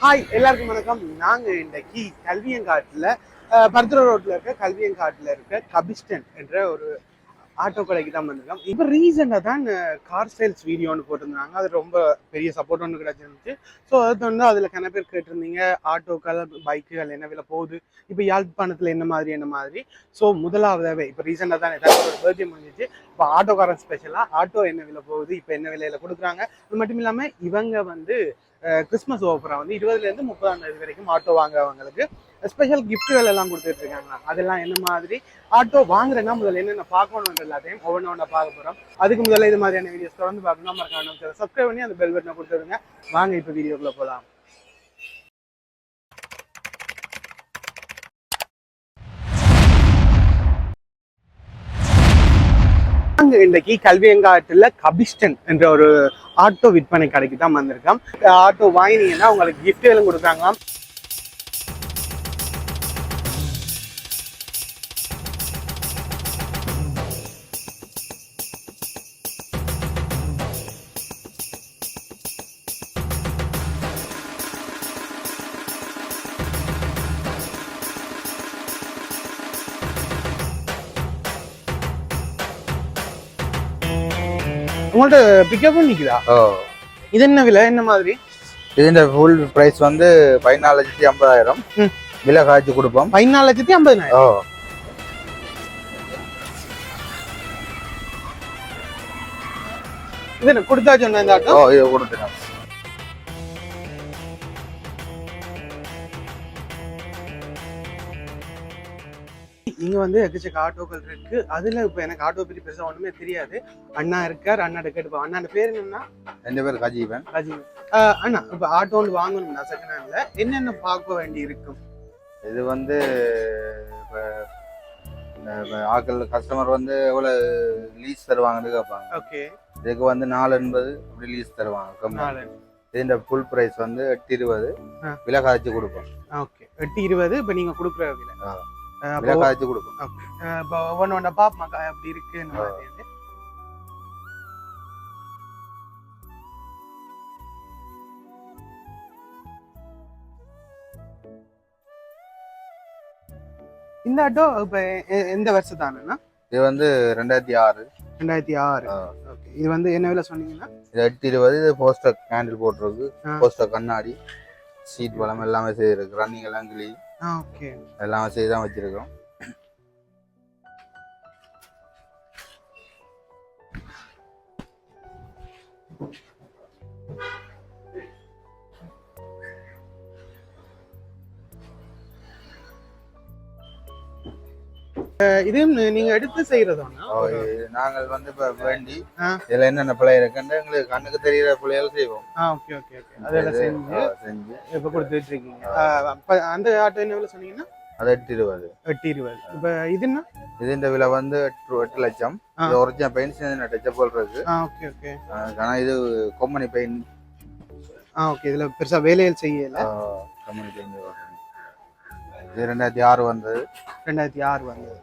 Hi எல்லாருக்கும் வணக்கம். நாங்கள் இன்றைக்கு கல்வியங்காட்டில் பர்துர ரோட்டில் இருக்க கல்வியங்காட்டில் இருக்க கபிஸ்டன் என்ற ஒரு ஆட்டோ கடைக்கு தான் வந்திருக்கோம். இப்போ ரீசெண்டாக தான் கார் சேல்ஸ் வீடியோன்னு போட்டிருந்தாங்க. அது ரொம்ப பெரிய சப்போர்ட் ஒன்று கிடச்சிருந்துச்சு. ஸோ அது வந்து அதில் கன பேர் கேட்டிருந்தீங்க ஆட்டோக்கள் பைக்குகள் என்ன விலை போகுது, இப்போ யாழ்ப்பாணத்தில் என்ன மாதிரி. ஸோ முதலாவதாகவே இப்போ ரீசெண்டாக தான் ஏதாவது ஒரு பர்த்டே முடிஞ்சிச்சு. இப்போ ஆட்டோக்காரன் ஸ்பெஷலாக ஆட்டோ என்ன விலை போகுது, இப்போ என்ன விலையில் கொடுக்குறாங்க. அது மட்டும் இல்லாமல் இவங்க வந்து கிறிஸ்மஸ் ஓஃபராக வந்து 20லேருந்து 30ஆம் தேதி வரைக்கும் ஆட்டோ வாங்குறவங்களுக்கு ஸ்பெஷல் கிஃப்ட்டுகள் எல்லாம் கொடுத்துட்டு இருக்காங்க. அதெல்லாம் என்ன மாதிரி ஆட்டோ வாங்குறேன்னா முதல்ல என்னென்ன பார்க்கணும் எல்லாத்தையும் ஒவ்வொன்றா பார்க்க போகிறோம். அதுக்கு முதல்ல இது மாதிரியான வீடியோஸ் தொடர்ந்து பார்க்கணும். மறக்காம சப்ஸ்கிரைப் பண்ணி அந்த பெல் பட்டனை கொடுத்துருங்க. வாங்க இப்போ வீடியோக்குள்ள போகலாம். இன்றைக்கு கல்வியங்காட்டுல கபிஸ்டன் என்ற ஒரு ஆட்டோ விற்பனை கடைக்கு தான் வந்திருக்கோம். ஆட்டோ வாங்கினீங்கன்னா உங்களுக்கு கிஃப்ட்களும் கொடுத்தாங்களாம். உங்கள்ட்ட பிக்கப்பும் நிக்குதா? இது என்ன விலை, என்ன மாதிரி? இதுன்ற ஃபுல் பிரைஸ் வந்து 14,50,000 விலை காய்ச்சி கொடுப்போம். 14,50,000. இது கொடுத்தா சொன்ன இந்த ஆட்டோ இது கொடுத்துட்டோம். இங்க வந்து எக்கச்சக்க ஆட்டோக்கள் இருக்கு. அதுல இப்ப எனக்கு ஆட்டோ பத்தி பெருசா ஒண்ணுமே தெரியாது. அண்ணா இருக்கார், அண்ணாட்ட கேட்டுப்போம். அண்ணா பேர் என்னன்னா? ரெண்டு பேர் கஜீவன். அண்ணா இப்ப ஆட்டோ ஒன்று வாங்கணும்னா செகண்ட் ஹேண்ட்ல என்னென்ன பார்க்க வேண்டி இருக்கும்? இது வந்து ஆட்கள் கஸ்டமர் வந்து எவ்வளவு லீஸ் தருவாங்கன்னு கேட்பாங்க. ஓகே, இதுக்கு வந்து 480 அப்படி லீஸ் தருவாங்க. இதுன்ற ஃபுல் பிரைஸ் வந்து 820 விலை காய்ச்சி கொடுப்போம். ஓகே, 820 இப்ப நீங்க கொடுக்குற விலை காய்ச்சி கொடுப்போம். இப்போ ஒவ்வொன்று பாப்பா அப்படி இருக்கு. இந்த ஆட்டோ இப்ப எந்த வருஷத்தானா? இது வந்து 2006. 2006. ஓகே, இது வந்து என்ன விலை சொன்னீங்கன்னா? இது 820. இது போஸ்டர் கேண்டில் போட்டிருக்கு, போஸ்டர் கண்ணாடி, சீட் பலம் எல்லாமே செய்திருக்கு, ரன்னிங் எல்லாம் கிளி. ஓகே, எல்லாமே செய்து தான் வச்சிருக்கோம். இது நீங்க எடுத்து செய்யறதானா? நாங்கள் வந்து இப்ப வேண்டி இதுல என்னென்ன பிள்ளை இருக்குன்னு எங்களுக்கு கண்ணுக்கு தெரியுற பிள்ளைகள் செய்வோம். ஓகே ஓகே ஓகே, அதெல்லாம் செஞ்சு இப்ப கொடுத்துட்டு இருக்கீங்க. அந்த ஆட்டோ என்ன விலை சொன்னீங்கன்னா? அது 820. 820. இப்ப இதுன்னா இது இந்த விலை வந்து 8 லட்சம். ஒரிஜினல் பெயிண்ட் டச்ச போல் இருக்கு. Okay okay. ஆனா இது கம்பெனி பெயிண்ட். ஓகே, இதுல பெருசா வேலைகள் செய்யல. Company paint. இது 2006 வந்தது. 2006 வந்தது.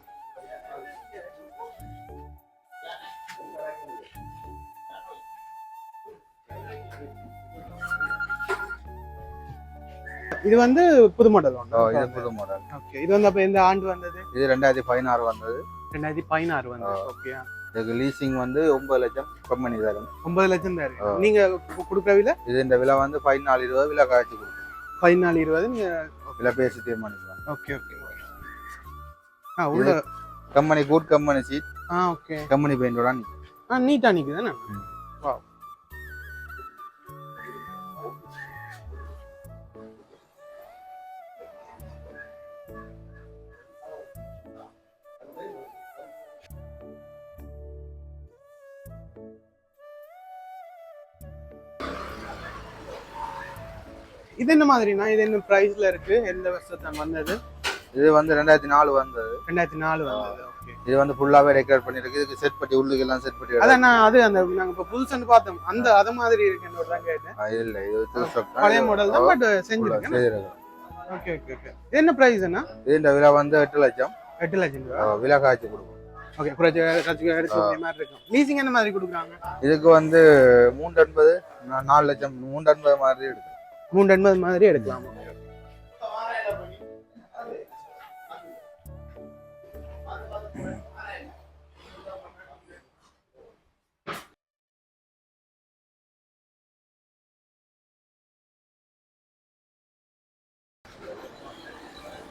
இது வந்து புது மாடல் ஒன்று. இது புது மாடல். ஓகே, இது வந்து அப்ப எந்த ஆண்டு வந்தது? இது 2016 வந்தது. 2016 வந்தது. ஓகே, இதுக்கு லீசிங் வந்து 9 லட்சம் கம்பெனி தரும். 9 லட்சம் தரும். நீங்க கொடுக்குற விலை? இது இந்த விலை வந்து 1420 விலை காய்ச்சி கொடுக்கும். 1420 நீங்க விலை பேசி தீர்மானிக்கலாம். Okay okay. உள்ள company good company seat. Okay, company பெயிண்டோட நீட்டா நிக்குதானே? வாவ். இது என்ன மாதிரினா? இது என்ன பிரைஸ்ல இருக்கு? எந்த வருஷத்துல வந்தது? இது வந்து 2004 வந்தது. 2004 வந்தது. ஓகே, இது வந்து ஃபுல்லாவே டெக்கரேட் பண்ணிருக்கு. இதுக்கு செட் பட்டி உள்ளுக்கு எல்லாம் செட் பட்டி. அத நான் அது அந்த நாங்க இப்ப புதுசன்னு பார்த்தோம். அந்த அத மாதிரி இருக்குன்னு தான் கேட்டேன். இல்ல, இது புது ஸ்டாக் தான். பழைய மாடல் தான், பட் செஞ்சிருக்கேன். Okay okay okay. இது என்ன பிரைஸ்னா? இது இந்த விலை வந்து 8 லட்சம். 8 லட்சம் ரூபாய் விலை காய்ச்சி கொடுக்கும். ஓகே, எடுத்து மாதிரி இருக்கும். லீசிங் என்ன மாதிரி கொடுக்குறாங்க? இதுக்கு வந்து 380 4 லட்சம் 380 மாதிரி இருக்கு. 380 மாதிரி எடுக்கலாம்.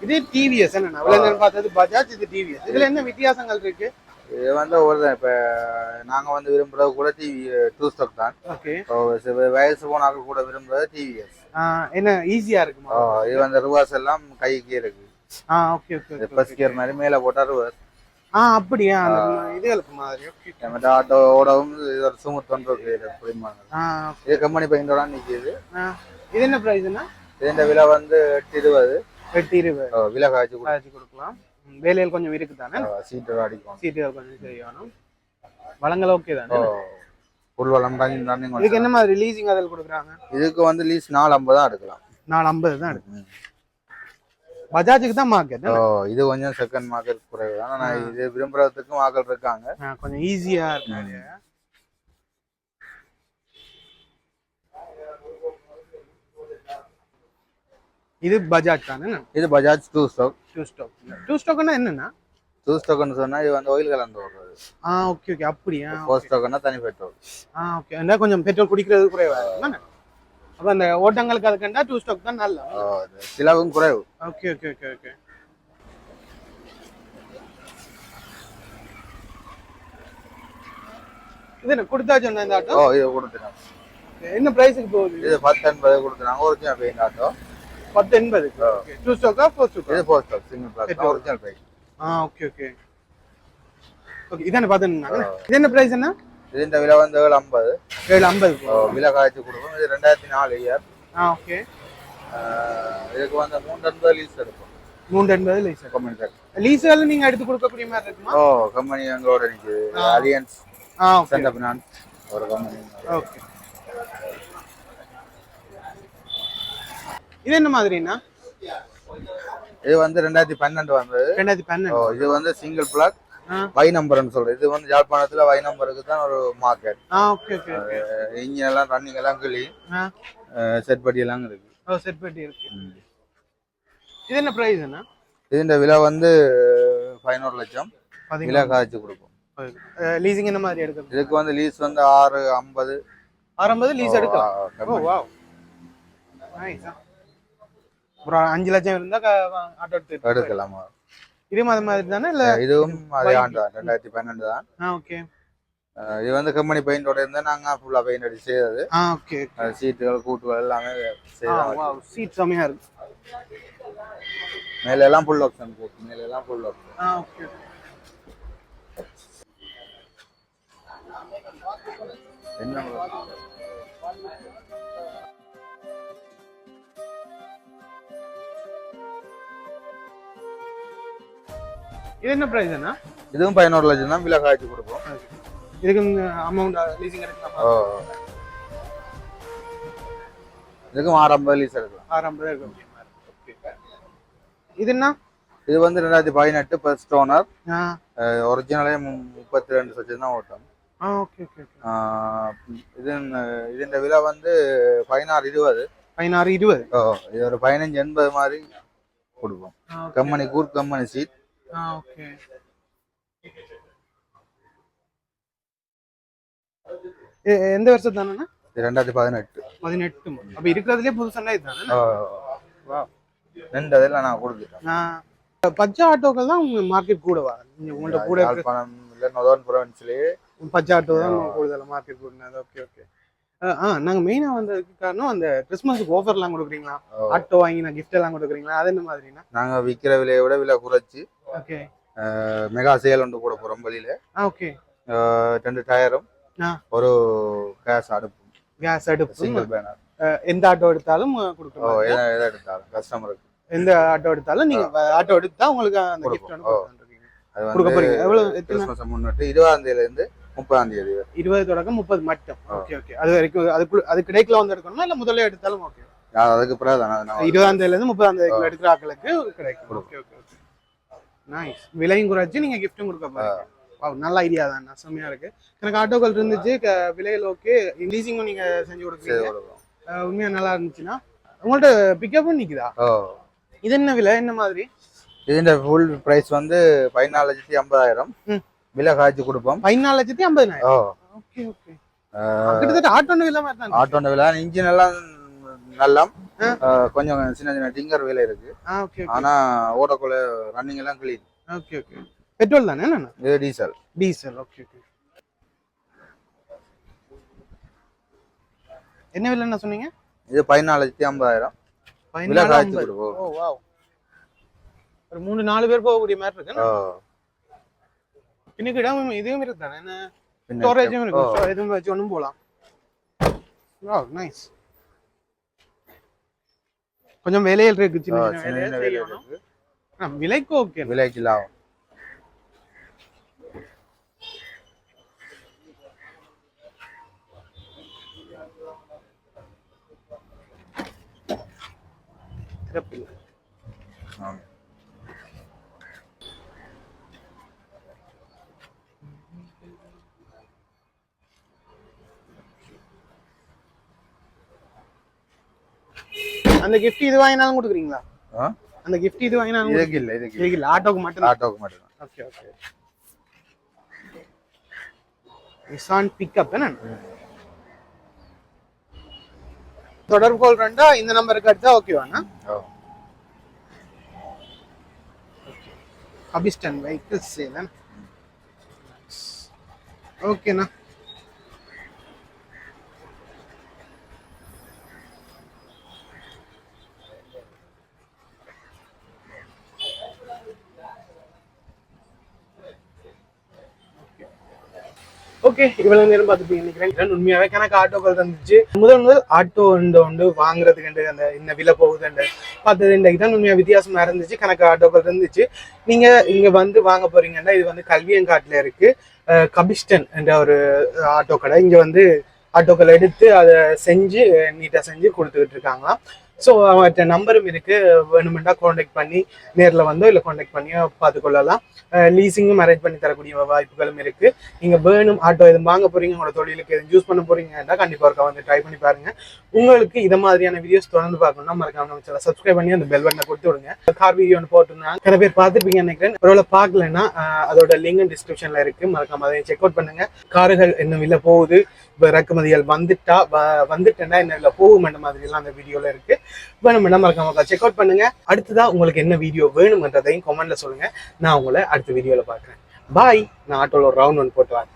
இது டிவிஎஸ் என்ன அவ்வளவு பார்த்தது பஜாஜ், இது டிவிஎஸ். இதுல என்ன வித்தியாசங்கள் இருக்கு? இது வந்து ஒரு இப்போ நாங்கள் வந்து விரும்புறது கூட டிவி 2 ஸ்டாக் தான். ஓகே. வயசு போனாக்க கூட விரும்புறது டிவிஎஸ். என்ன ஈஸியா இருக்குமா? இது வந்து ரிவர்ஸ் எல்லாம் கைக்கு இருக்கு. Okay okay. ஃபர்ஸ்ட் கியர் மாதிரி மேலே போட்டால் ரிவர்ஸ். அப்படியா? இதுகளுக்கு மாதிரி. ஓகே. மற்ற ஆட்டோவோடவும் இது ஒரு ஸ்மூத் பண்றது புரியுமாங்க. இது கம்பெனி பெயிண்டோட நிற்கிது. இது என்ன ப்ரைஸ்னா? இதுன்ற விலை வந்து 820. 820 விலை காய்ச்சி கொடுக்கலாம். வேலையில் கொஞ்சம் இருக்கு தானே? சீட்டு அடிக்கும். சீட்டு கொஞ்சம் செய்யணும். வளங்கள் ஓகே தானே? ஃபுல் வளம் தான். இதுக்கு என்ன மாதிரி லீசிங் அதில் கொடுக்குறாங்க? இதுக்கு வந்து லீஸ் 450 தான் எடுக்கலாம். 450 தான் எடுக்கும். பஜாஜுக்கு தான் மார்க்கெட். இது கொஞ்சம் செகண்ட் மார்க்கெட் குறைவு தான். நான் இது விரும்புறதுக்கு மார்க்கெட் இருக்காங்க. கொஞ்சம் ஈஸியா இருக்கு. இது பஜாஜ் தானே? இது பஜாஜ் 2 ஸ்டாக். 2 ஸ்டாக்னா என்னன்னா? 2 ஸ்டாக்னு சொன்னா இது வந்து ஆயில் கலந்து வருது. Okay okay. அப்படியா? 4 ஸ்டாக்னா தனி பெட்ரோல். ஓகே. என்ன கொஞ்சம் பெட்ரோல் குடிக்கிறது குறைவா தானே? அப்ப அந்த ஓட்டங்களுக்கு அதுக்கண்டா 2 ஸ்டாக் தான் நல்ல. சிலவும் குறைவு. Okay okay okay okay. இது என்ன கொடுத்தா சொன்ன இந்த ஆட்டோ? இது கொடுத்துட்டாங்க. என்ன பிரைஸ்க்கு போகுது? இது 1080 கொடுத்துறாங்க. Original paint auto 1080. ஓகே. 2 ஸ்டாக்கா 4 ஸ்டாக்? இது 4 stock single black original paint. Okay okay. Okay. இதானே பாத்தீங்கன்னா இது என்ன பிரைஸ் என்ன? இதுன்ற விலை வந்து 750. 750 விலை காய்ச்சி கொடுக்கும். இது 2004 இயர். ஓகே. இதுக்கு வந்து 380 லீஸ் எடுக்கும். 380 லீஸ். Company sir. லீஸ்ல நீங்க எடுத்து கொடுக்கக்கூடிய மாதிரி இருக்குமா? கம்பெனி எங்களோட நிக்குது. அலியன்ஸ். சென்ட் ஃபினான்ஸ் ஒரு கம்பெனி. ஓகே. இது என்ன மாதிரினா? இது வந்து 2012 வந்தது. 2012. இது வந்து சிங்கிள் பிளாக் வை நம்பர்னு சொல்றது. இது வந்து யாழ்ப்பாணத்துல வை நம்பருக்கு தான் ஒரு market. Okay okay okay. Engine எல்லாம் ரன்னிங் எல்லாம் கிளீன். செட் பட்டி எல்லாம் இருக்கு. செட் பட்டி இருக்கு. இது என்ன பிரைஸ் என்ன? இதுன்ற விலை வந்து 11 லட்சம். விலை காய்ச்சி கொடுக்கும். லீசிங் என்ன மாதிரி எடுக்கும்? இதுக்கு வந்து லீஸ் வந்து 650. 650 லீஸ் எடுக்கலாம். ஓ வாவ். நைஸ். ஒரு 5 லட்சம் இருந்தா ஆட்டோ எடுக்கலாம். இதே மாதிரி தானே? இல்ல இதுவும் அதே ஆண்டு தான். 2012 தான். ஓகே. இது வந்து கம்பெனி பெயிண்டோட இருந்தா நாங்க ஃபுல்லா பெயிண்ட் அடி செய்தது. ஓகே. சீட்டுகள் கூட்டுகள் எல்லாமே செய்தோம். வாவ் சீட் செமையா இருக்கு. மேல எல்லாம் ஃபுல் ஆப்ஷன் போட்டு. மேல எல்லாம் ஃபுல் ஆப்ஷன். ஓகே. என்ன இது என்ன பிரைஸ் என்ன? இதுவும் 11 லட்சம் தான். விலை காய்ச்சி கொடுப்போம். இதுக்கு அமௌண்ட் லீசிங் எடுக்கலாமா? இதுக்கும் 650 லீஸ் எடுக்கலாம். 650 எடுக்கலாம். ஓகே. இது என்ன? இது வந்து 2018 ஃபர்ஸ்ட் ஓனர். ஒரிஜினலே 32 லட்சம் தான் ஓட்டம். Okay okay. இதுன்ற விலை வந்து 1620. 1620. இது ஒரு 1580 மாதிரி கொடுப்போம். கம்பெனி கூட் கம்பெனி சீட். ஓகே. எந்த வருஷம் தானே? 2018. 18. அப்ப இருக்கிறதுலே புதுசா இதுதானே? வாவ். ரெண்டு அதெல்லாம் நான் கொடுத்துட்டேன். பச்சை ஆட்டோக்கள் தான் உங்க மார்க்கெட் கூடவா? உங்கள்ட்ட கூட யாழ்ப்பாணம் இல்ல நோர்தர்ன் ப்ரொவின்ஸ்லயே பச்சை ஆட்டோ தான் கூடுதல் மார்க்கெட் கூடுனது. Okay okay. நாங்க மெயினா வந்ததுக்கு காரணம் அந்த கிறிஸ்மஸ்க்கு ஆஃபர் எல்லாம் கொடுக்குறீங்களா? ஆட்டோ வாங்கி நான் கிஃப்ட் எல்லாம் கொடுக்குறீங்களா? அது என்ன மாதிரினா? நாங்க விக்கிற விலையை விட விலை குறைச்சு ஓகே மெகா சேல் ஒன்று கூட போறோம் வழியில. ஓகே. 2 டயரும் ஒரு கேஸ் அடுப்பு சிங்கிள் பேனர். எந்த ஆட்டோ எடுத்தாலும் கொடுக்குறோம். எதை எடுத்தாலும் கஸ்டமருக்கு எந்த ஆட்டோ எடுத்தாலும் நீங்க ஆட்டோ எடுத்தா உங்களுக்கு அந்த கிஃப்ட் கொடுக்குறீங்க. அது கொடுக்க போறீங்க. எவ்வளவு கிறிஸ்மஸ் முன்னிட்டு 20ஆம் தேதியில இருந்து 30ஆம் தேதி 20 தொடக்கம் 30 மட்டும். Okay okay. அது வரைக்கும் அது கிடைக்கல வந்து எடுக்கணுமா இல்ல முதல்ல எடுத்தாலும் ஓகே? அதுக்கு பிறகு 20ஆம் தேதியில இருந்து 30ஆம் தேதிக்குள்ள எடுக்கிற ஆட்களுக்கு கிடைக்கும். Okay okay okay. நைஸ். விலையும் குறைச்சு நீங்க கிஃப்ட்டும் கொடுக்க போறீங்க. வாவ் நல்ல ஐடியா தான். செம்மையா இருக்கு. எனக்கு ஆட்டோக்கள் இருந்துச்சு, விலையில் ஓகே, லீசிங்கும் நீங்க செஞ்சு கொடுக்குறீங்க. உண்மையா நல்லா இருந்துச்சுன்னா உங்கள்ட்ட பிக்கப் நிக்குதா? ஓ இது என்ன விலை, என்ன மாதிரி? இதுன்ற ஃபுல் பிரைஸ் வந்து 14,50,000. விலை காய்ச்சி கொடுப்போம் 14,50,000. ஓ ஓகே ஓகே. கிட்டத்தட்ட ஆட்டோன விலை மாதிரி தான். ஆட்டோன விலை, இன்ஜின் எல்லாம் நல்லா கொஞ்சம் சின்ன சின்ன டிங்கர் விலை இருக்கு. ஓகே. ஆனா ஓடக்குள்ள ரன்னிங் எல்லாம் கிளீன். Okay okay. பெட்ரோல் தானே? என்ன? இது டீசல். டீசல். Okay okay. என்ன விலை என்ன சொன்னீங்க? இது 14,50,000. விலை காய்ச்சி கொடுப்போம். ஓ வாவ். ஒரு 3-4 பேர் போகக்கூடிய மாதிரி இருக்கு. இன்னைக்கு இடம் இதுவும் இருக்கு தானே? என்ன ஸ்டோரேஜும் இருக்கு. எதுவும் வச்சு ஒன்றும் போகலாம். Wow nice. கொஞ்சம் விலையில் இருக்கு, சின்ன சின்ன விலை இருக்கு. விலைக்கு ஓகே, விலைக்கு லாபம். அந்த gift இது வாங்கினாலும் கொடுக்குறீங்களா? அந்த gift இது வாங்கினாலும் இதுக்கு இல்ல ஆட்டோக்கு மட்டும். Okay okay. நிசான் பிக்கப் என்ன? தொடர்பு கொள்றேன்டா இந்த நம்பருக்கு அடிச்சா ஓகேவாண்ணா? கபிஸ்டன் வெஹிக்கிள்ஸ் சேல். ஓகேண்ணா. ஓகே, இவ்வளவு நேரம் பார்த்துட்டு நினைக்கிறேன். உண்மையாவே கணக்கு ஆட்டோக்கள் இருந்துச்சு. முதல் ஆட்டோ உண்டு வாங்குறதுக்கு அந்த இந்த விலை போகுதுண்டு பார்த்தது இன்றைக்கு தான் உண்மையா வித்தியாசமா இருந்துச்சு. கணக்கு ஆட்டோக்கள் இருந்துச்சு. நீங்க இங்க வந்து வாங்க போறீங்கன்னா இது வந்து கல்வியங்காட்டுல இருக்கு. கபிஸ்டன் என்ற ஒரு ஆட்டோ கடை. இங்க வந்து ஆட்டோக்கள் எடுத்து அதை செஞ்சு நீட்டா செஞ்சு கொடுத்துக்கிட்டு இருக்காங்களாம். ஸோ அவர்கிட்ட நம்பரும் இருக்கு, வேணுமெண்டா கான்டாக்ட் பண்ணி நேரில் வந்தோ இல்லை கான்டாக்ட் பண்ணியோ பார்த்துக்கொள்ளலாம். லீசிங்கும் அரேஞ்ச் பண்ணி தரக்கூடிய வாய்ப்புகளும் இருக்கு. நீங்க வேணும் ஆட்டோ எதுவும் வாங்க போறீங்க, உங்களோட தொழிலுக்கு எதுவும் யூஸ் பண்ண போறீங்கன்னா கண்டிப்பாக இருக்க வந்து ட்ரை பண்ணி பாருங்க. உங்களுக்கு இதை மாதிரியான வீடியோஸ் தொடர்ந்து பார்க்கணும்னா மறக்காம நம்ம சேனலை சப்ஸ்கிரைப் பண்ணி அந்த பெல் பட்டனை கொடுத்து விடுங்க. கார் வீடியோ ஒன்று போட்டுருந்தாங்க, நிறைய பேர் பார்த்துருப்பீங்கன்னு நினைக்கிறேன். ஒருவேளை பார்க்கலன்னா அதோட லிங்க் டிஸ்கிரிப்ஷன்ல இருக்கு, மறக்காம அதை செக் அவுட் பண்ணுங்க. கார்கள் என்ன விலை போகுது, இப்போ இறக்குமதிகள் வந்துட்டேன்னா என்ன விலை போகும் என்ற மாதிரி எல்லாம் அந்த வீடியோல இருக்கு. வேணும்னா மறக்காம செக் அவுட் பண்ணுங்க. அடுத்ததா உங்களுக்கு என்ன வீடியோ வேணும்ன்றதையும் கமெண்ட்ல சொல்லுங்க. நான் உங்களை அடுத்த வீடியோல பார்க்குறேன். பாய். நான் ஆட்டோல ஒரு ரவுண்ட் ஒன்று போட்டு வரேன்.